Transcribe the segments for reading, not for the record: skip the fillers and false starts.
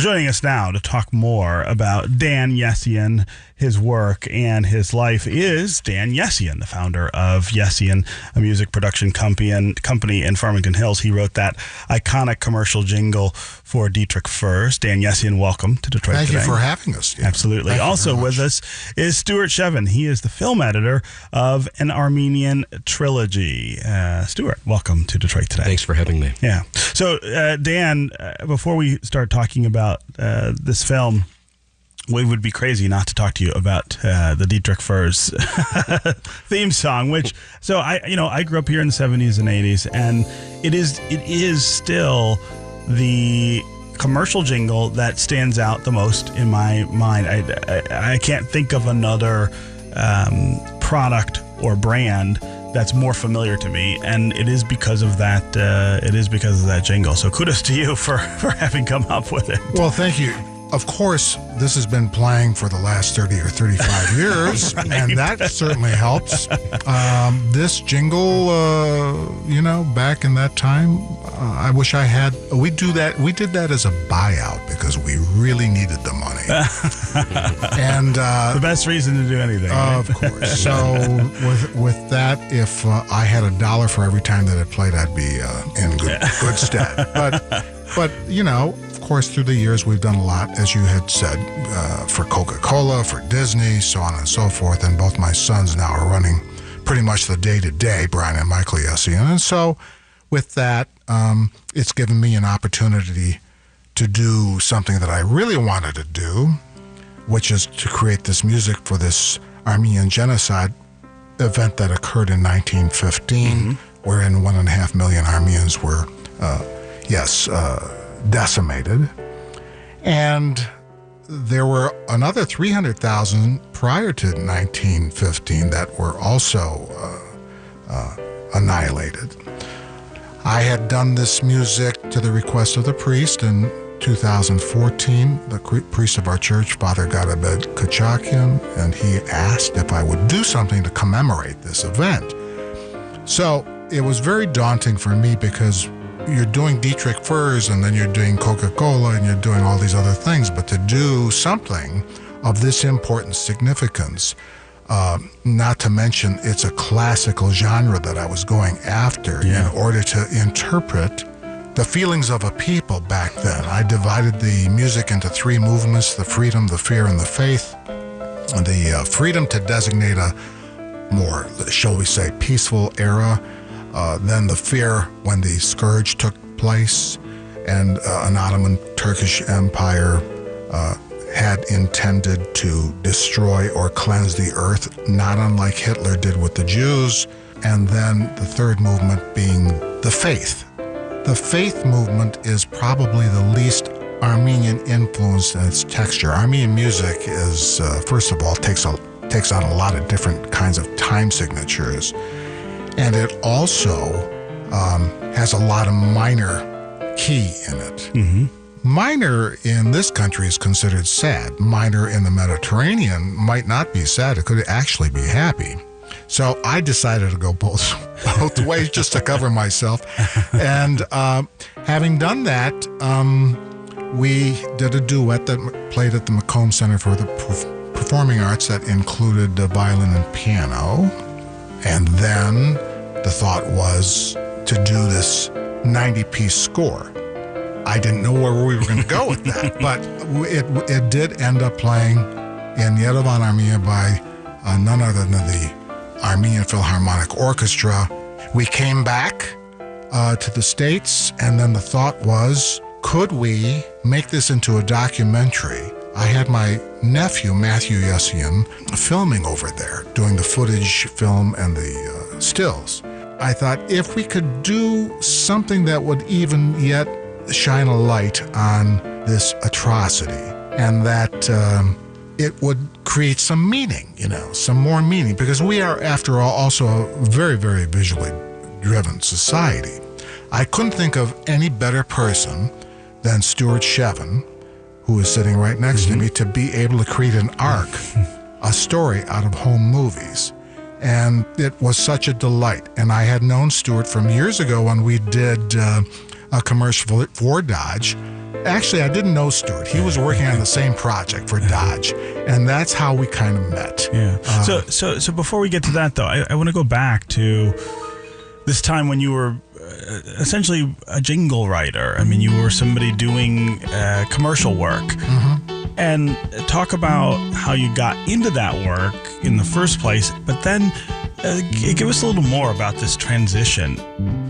joining us now to talk more about Dan Yessian, his work, and his life is Dan Yessian, the founder of Yessian, a music production company in Farmington Hills. He wrote that iconic commercial jingle for Dietrich Furs. Dan Yessian, welcome to Detroit Thank Today. you for having us. Yeah. Absolutely. Also with us is Stuart Shevin. He is the film editor of an Armenian Trilogy. Stuart, welcome to Detroit Today. Thanks for having me. Yeah. So, Dan, before we start talking about this film, we would be crazy not to talk to you about the Dietrich Furs theme song. I grew up here in the 70s and 80s, and it is still the commercial jingle that stands out the most in my mind. I can't think of another product or brand that's more familiar to me, and it is because of that. It is because of that jingle. So kudos to you for having come up with it. Well, thank you. Of course, this has been playing for the last 30 or 35 years, right. And that certainly helps. This jingle, back in that time, I wish I had. We did that as a buyout because we really needed the money. And the best reason to do anything. Of course. So with that, if I had $1 for every time that it played, I'd be in good stead. But of course, through the years, we've done a lot, as you had said, for Coca-Cola, for Disney, so on and so forth. And both my sons now are running pretty much the day-to-day, Brian and Michael Yessian. And so with that, it's given me an opportunity to do something that I really wanted to do, which is to create this music for this Armenian genocide event that occurred in 1915, wherein 1.5 million Armenians were, decimated. And there were another 300,000 prior to 1915 that were also annihilated. I had done this music to the request of the priest in 2014, the priest of our church, Father Gadabed Kachakian, and he asked if I would do something to commemorate this event. So it was very daunting for me because you're doing Dietrich Furs and then you're doing Coca-Cola and you're doing all these other things, but to do something of this important significance, not to mention it's a classical genre that I was going after in order to interpret the feelings of a people back then. I divided the music into 3 movements: the freedom, the fear, and the faith. The freedom to designate a more, shall we say, peaceful era. Then the fear when the scourge took place and an Ottoman Turkish Empire had intended to destroy or cleanse the earth, not unlike Hitler did with the Jews. And then the third movement being the faith. The faith movement is probably the least Armenian influenced in its texture. Armenian music is, first of all, takes on a lot of different kinds of time signatures. And it also has a lot of minor key in it. Minor in this country is considered sad. Minor in the Mediterranean might not be sad. It could actually be happy. So I decided to go both ways just to cover myself. And having done that, we did a duet that played at the Macomb Center for the Performing Arts that included the violin and piano. And then the thought was to do this 90-piece score. I didn't know where we were going to go with that, but it did end up playing in Yerevan, Armenia by none other than the Armenian Philharmonic Orchestra. We came back to the States, and then the thought was, could we make this into a documentary? I had my nephew, Matthew Yessian, filming over there, doing the footage, film, and the stills. I thought if we could do something that would even yet shine a light on this atrocity, and that it would create some meaning, some more meaning, because we are, after all, also a very, very visually driven society. I couldn't think of any better person than Stuart Shevin, who is sitting right next to me, to be able to create an arc, a story out of home movies. And it was such a delight. And I had known Stuart from years ago when we did a commercial for Dodge. Actually, I didn't know Stuart. He was working on the same project for Dodge, and that's how we kind of met. Yeah. So before we get to that, though, I want to go back to this time when you were essentially a jingle writer. I mean, you were somebody doing commercial work. Mm-hmm. And talk about how you got into that work in the first place, but then give us a little more about this transition.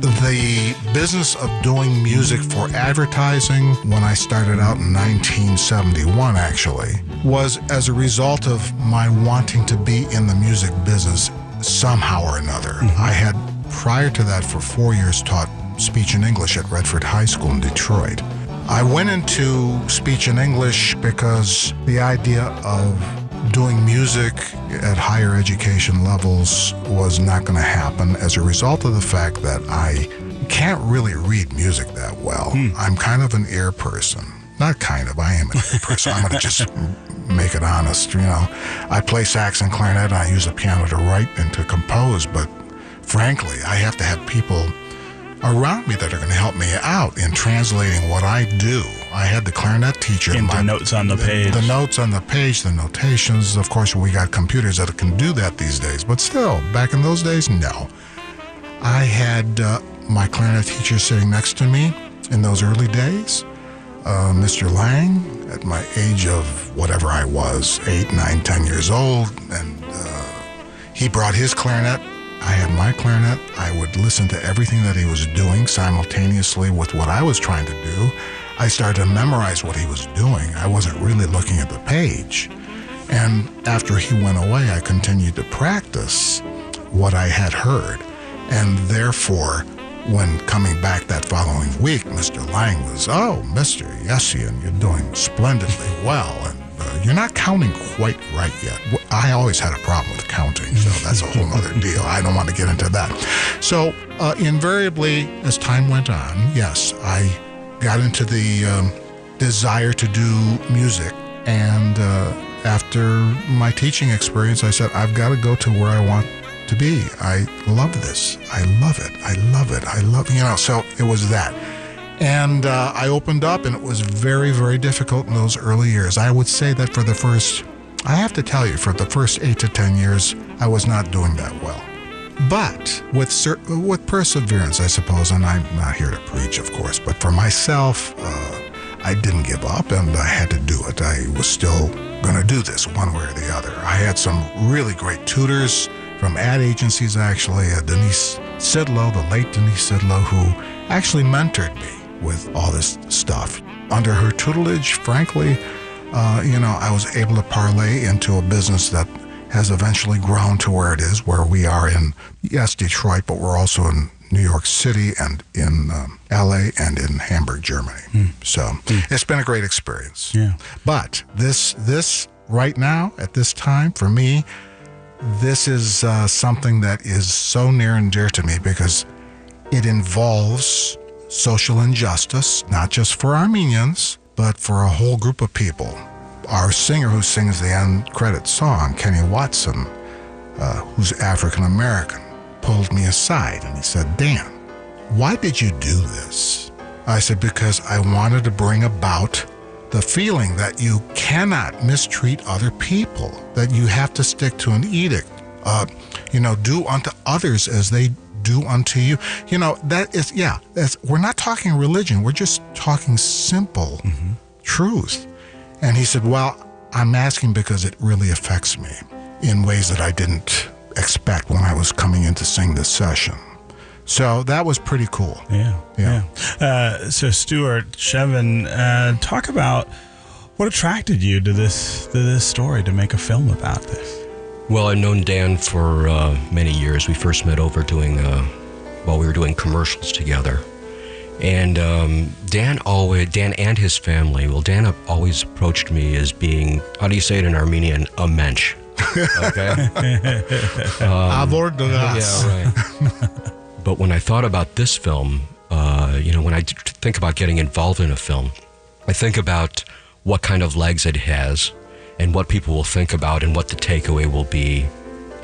The business of doing music for advertising, when I started out in 1971 actually, was as a result of my wanting to be in the music business somehow or another. Mm-hmm. I had, prior to that, for 4 years taught speech and English at Redford High School in Detroit. I went into speech and English because the idea of doing music at higher education levels was not going to happen as a result of the fact that I can't really read music that well. I'm kind of an ear person. Not kind of, I am an ear person. I'm going to just make it honest. You know, I play sax and clarinet, and I use the piano to write and to compose, but frankly, I have to have people around me that are going to help me out in translating what I do. I had the clarinet teacher. Into notes on the page. The notes on the page, the notations. Of course, we got computers that can do that these days. But still, back in those days, no. I had my clarinet teacher sitting next to me in those early days, Mr. Lang, at my age of whatever I was, 8, 9, 10 years old. And he brought his clarinet. I had my clarinet. I would listen to everything that he was doing simultaneously with what I was trying to do. I started to memorize what he was doing. I wasn't really looking at the page. And after he went away, I continued to practice what I had heard. And therefore, when coming back that following week, Mr. Lang was, "Oh, Mr. Yessian, you're doing splendidly well. And you're not counting quite right yet." I always had a problem with counting, so that's a whole other deal. I don't want to get into that. So invariably, as time went on, yes, I got into the desire to do music. And after my teaching experience, I said, I've got to go to where I want to be. I love this. I love it. I love it. I love, so it was that. And I opened up, and it was very, very difficult in those early years. I would say that for the first 8 to 10 years, I was not doing that well. But with perseverance, I suppose, and I'm not here to preach, of course, but for myself, I didn't give up, and I had to do it. I was still going to do this one way or the other. I had some really great tutors from ad agencies, actually. Denise Sidlow, the late Denise Sidlow, who actually mentored me with all this stuff. Under her tutelage, frankly, I was able to parlay into a business that has eventually grown to where it is, where we are in, yes, Detroit, but we're also in New York City and in LA and in Hamburg, Germany. So it's been a great experience. Yeah. But this right now, at this time, for me, this is something that is so near and dear to me because it involves social injustice, not just for Armenians, but for a whole group of people. Our singer who sings the end credit song, Kenny Watson, who's African American, pulled me aside and he said, "Dan, why did you do this?" I said, "Because I wanted to bring about the feeling that you cannot mistreat other people, that you have to stick to an edict, do unto others as they do unto you." That is, we're not talking religion. We're just talking simple truth. And he said, "Well, I'm asking because it really affects me in ways that I didn't expect when I was coming in to sing this session." So that was pretty cool. Yeah. So Stuart, Shevin, talk about what attracted you to this story, to make a film about this. Well, I've known Dan for many years. We first met over we were doing commercials together. And Dan and his family, Dan always approached me as being, how do you say it in Armenian, a mensch. Okay? Yeah, right. But when I thought about this film, when I think about getting involved in a film, I think about what kind of legs it has and what people will think about and what the takeaway will be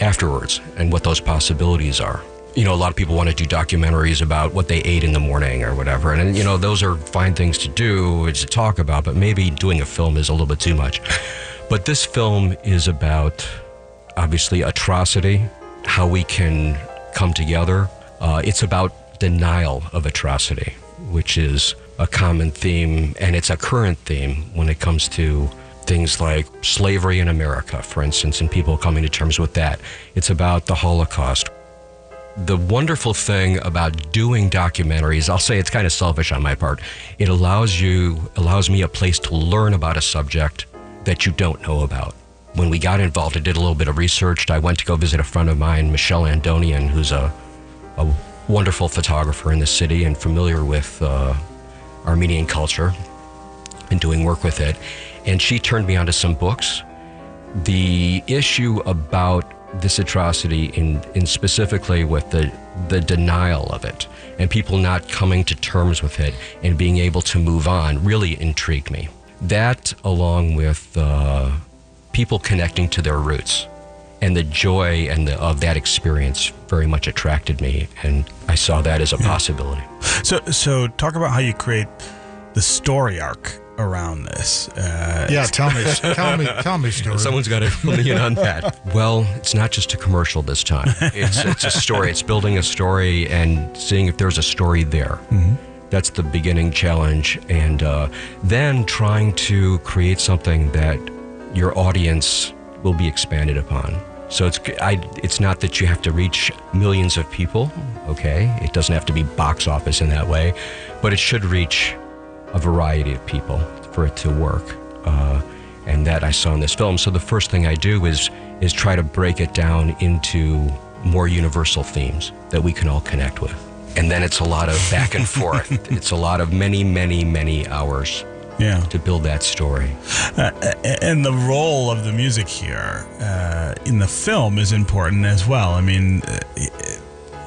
afterwards and what those possibilities are. a lot of people want to do documentaries about what they ate in the morning or whatever. And, those are fine things to do, to talk about, but maybe doing a film is a little bit too much. But this film is about, obviously, atrocity, how we can come together. It's about denial of atrocity, which is a common theme, and it's a current theme when it comes to things like slavery in America, for instance, and people coming to terms with that. It's about the Holocaust. The wonderful thing about doing documentaries, I'll say it's kind of selfish on my part, it allows me a place to learn about a subject that you don't know about. When we got involved, I did a little bit of research. I went to go visit a friend of mine, Michelle Andonian, who's a wonderful photographer in the city and familiar with Armenian culture and doing work with it. And she turned me onto some books. The issue about this atrocity in specifically with the denial of it and people not coming to terms with it and being able to move on really intrigued me. That, along with people connecting to their roots and the joy of that experience, very much attracted me, and I saw that as a possibility. So talk about how you create the story arc around this. Tell me, Stuart. Someone's got to fill me in on that. Well, it's not just a commercial this time. It's a story. It's building a story and seeing if there's a story there. Mm-hmm. That's the beginning challenge, and then trying to create something that your audience will be expanded upon. So it's not that you have to reach millions of people, okay? It doesn't have to be box office in that way, but it should reach a variety of people for it to work. And that I saw in this film. So the first thing I do is try to break it down into more universal themes that we can all connect with. And then it's a lot of back and forth. It's a lot of many, many, many hours to build that story. And the role of the music here in the film is important as well. I mean,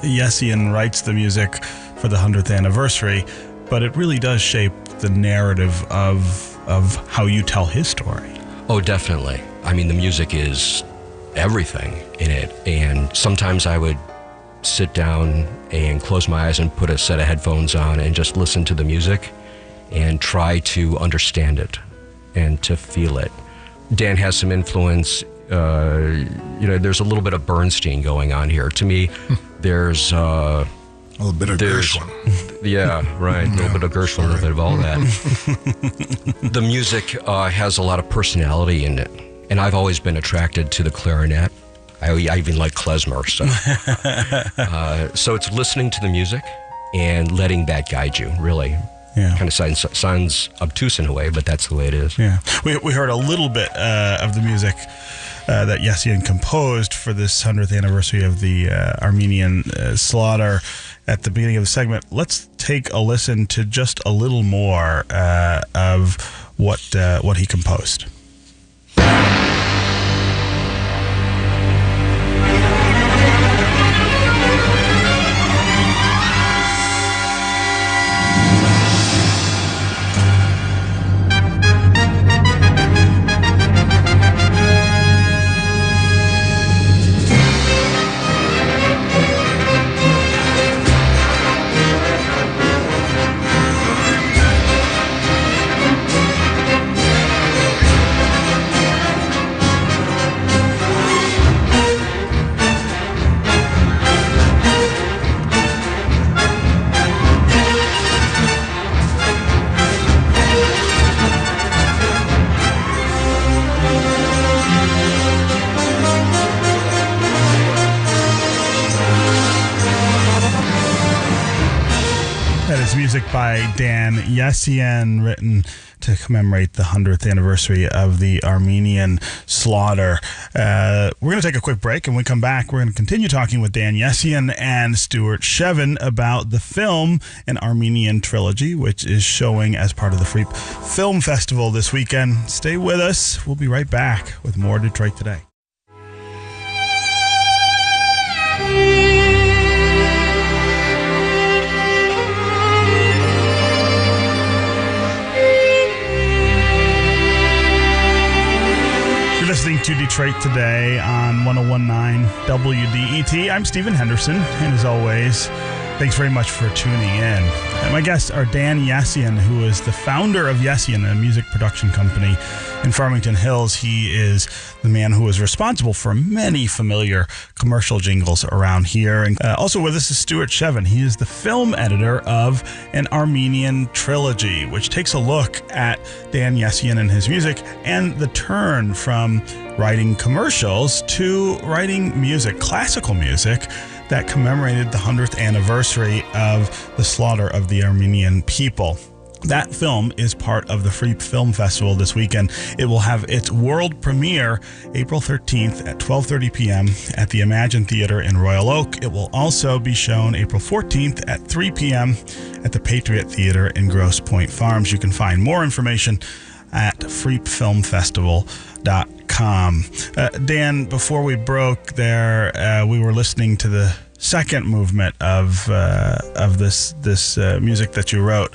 Yessian writes the music for the 100th anniversary, but it really does shape the narrative of how you tell his story. Oh, definitely. I mean, the music is everything in it. And sometimes I would sit down and close my eyes and put a set of headphones on and just listen to the music and try to understand it and to feel it. Dan has some influence. There's a little bit of Bernstein going on here. To me, there's a little bit of Gershwin. Yeah, right. A little bit of Gershwin, a little bit of all that. The music has a lot of personality in it. And I've always been attracted to the clarinet. I even like klezmer. So it's listening to the music and letting that guide you, really. Yeah. Kind of sounds obtuse in a way, but that's the way it is. Yeah. We heard a little bit of the music that Yessian composed for this 100th anniversary of the Armenian slaughter at the beginning of the segment. Let's take a listen to just a little more of what he composed. Music by Dan Yessian, written to commemorate the 100th anniversary of the Armenian slaughter. We're going to take a quick break, and when we come back, we're going to continue talking with Dan Yessian and Stuart Shevin about the film, An Armenian Trilogy, which is showing as part of the Freep Film Festival this weekend. Stay with us. We'll be right back with more Detroit Today. listening to Detroit Today on 101.9 WDET. I'm Stephen Henderson, and as always, thanks very much for tuning in. My guests are Dan Yessian, who is the founder of Yessian, a music production company in Farmington Hills. He is the man who is responsible for many familiar commercial jingles around here. And also with us is Stuart Shevin. He is the film editor of an Armenian Trilogy, which takes a look at Dan Yessian and his music and the turn from writing commercials to writing music, classical music, that commemorated the 100th anniversary of the slaughter of the Armenian people. That film is part of the Free Film Festival this weekend. It will have its world premiere April 13th at 12:30 p.m. at the Imagine Theater in Royal Oak. It will also be shown April 14th at 3 p.m. at the Patriot Theater in Grosse Pointe Farms. You can find more information at freefilmfestival.com. Dan, before we broke there, we were listening to the second movement of this music that you wrote.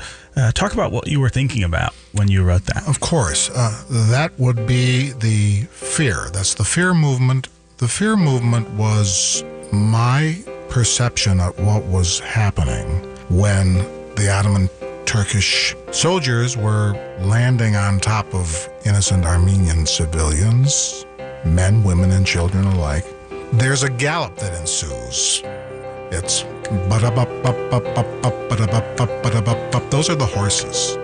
Talk about what you were thinking about when you wrote that. Of course, that would be the fear. That's the fear movement. The fear movement was my perception of what was happening when the Ottoman Turkish soldiers were landing on top of innocent Armenian civilians, men, women, and children alike. There's a gallop that ensues. It's those are the horses.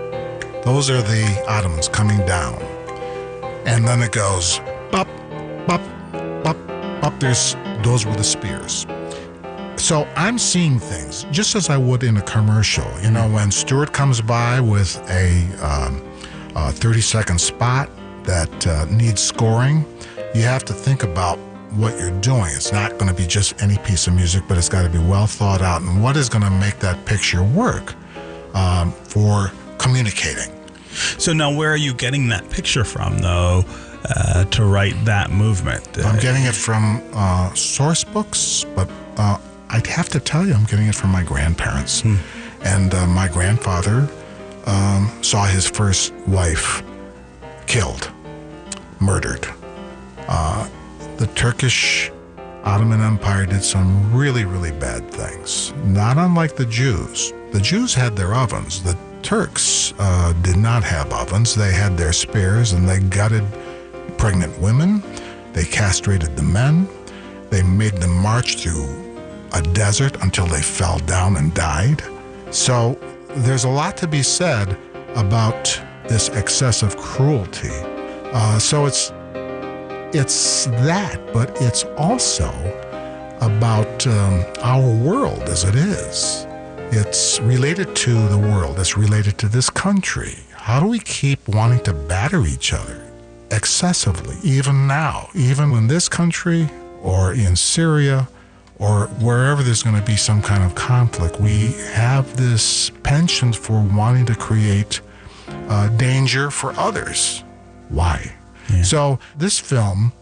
Those are the Ottomans coming down. And then it goes bop, bop, bop, bop. Those were the spears. So I'm seeing things just as I would in a commercial. You know, when Stuart comes by with a 30-second spot that needs scoring, you have to think about what you're doing. It's not going to be just any piece of music, but it's got to be well thought out. And what is going to make that picture work for communicating? So now where are you getting that picture from, though, to write that movement? I'm getting it from source books, but I'd have to tell you I'm getting it from my grandparents. And my grandfather saw his first wife killed, murdered. The Turkish Ottoman Empire did some really, really bad things, not unlike the Jews. The Jews had their ovens. The Turks did not have ovens. They had their spears, and they gutted pregnant women. They castrated the men. They made them march through a desert until they fell down and died. So there's a lot to be said about this excessive cruelty. So it's that, but it's also about our world as it is. It's related to the world. It's related to this country. How do we keep wanting to batter each other excessively, even now, even in this country or in Syria or wherever there's going to be some kind of conflict? We have this penchant for wanting to create danger for others. Why? Yeah. So this film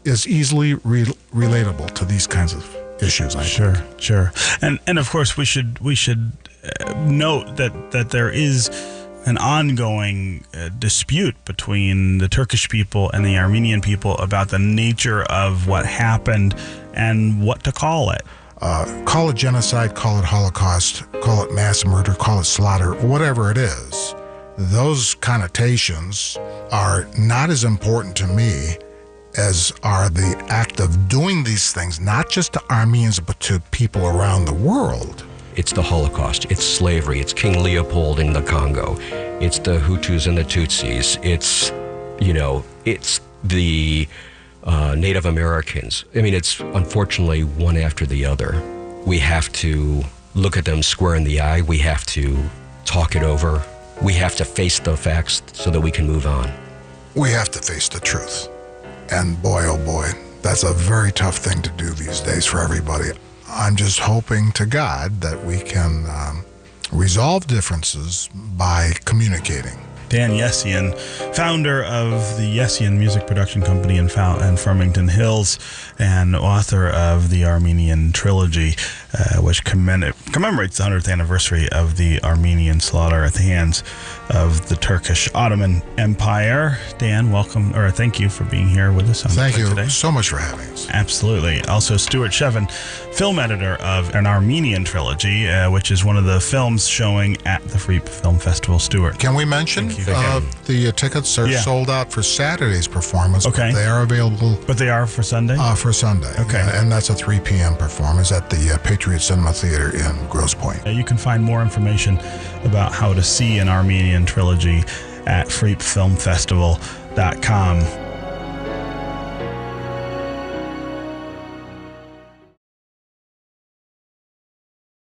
is easily relatable to these kinds of issues. I think. Sure. And of course we should note that there is an ongoing dispute between the Turkish people and the Armenian people about the nature of what happened and what to call it. Call it genocide, call it Holocaust, call it mass murder, call it slaughter, whatever it is. Those connotations are not as important to me as are the act of doing these things, not just to Armenians, but to people around the world. It's the Holocaust. It's slavery. It's King Leopold in the Congo. It's the Hutus and the Tutsis. It's the Native Americans. I mean, it's unfortunately one after the other. We have to look at them square in the eye. We have to talk it over. We have to face the facts so that we can move on. We have to face the truth. And boy, oh boy, that's a very tough thing to do these days for everybody. I'm just hoping to God that we can resolve differences by communicating. Dan Yessian, founder of the Yessian Music Production Company in Farmington Hills and author of the Armenian Trilogy. which commemorates the 100th anniversary of the Armenian slaughter at the hands of the Turkish Ottoman Empire. Dan, welcome, or thank you for being here with us on Thank you today. so much for having us. Absolutely. Also, Stuart Shevin, film editor of an Armenian trilogy, which is one of the films showing at the Freep Film Festival. Stuart, can we mention the tickets are sold out for Saturday's performance? Okay. But they are available. But they are for Sunday? For Sunday. Okay. And that's a 3 p.m. performance at the Patriot Cinema Theater in Grosse Pointe. You can find more information about how to see an Armenian trilogy at freepfilmfestival.com.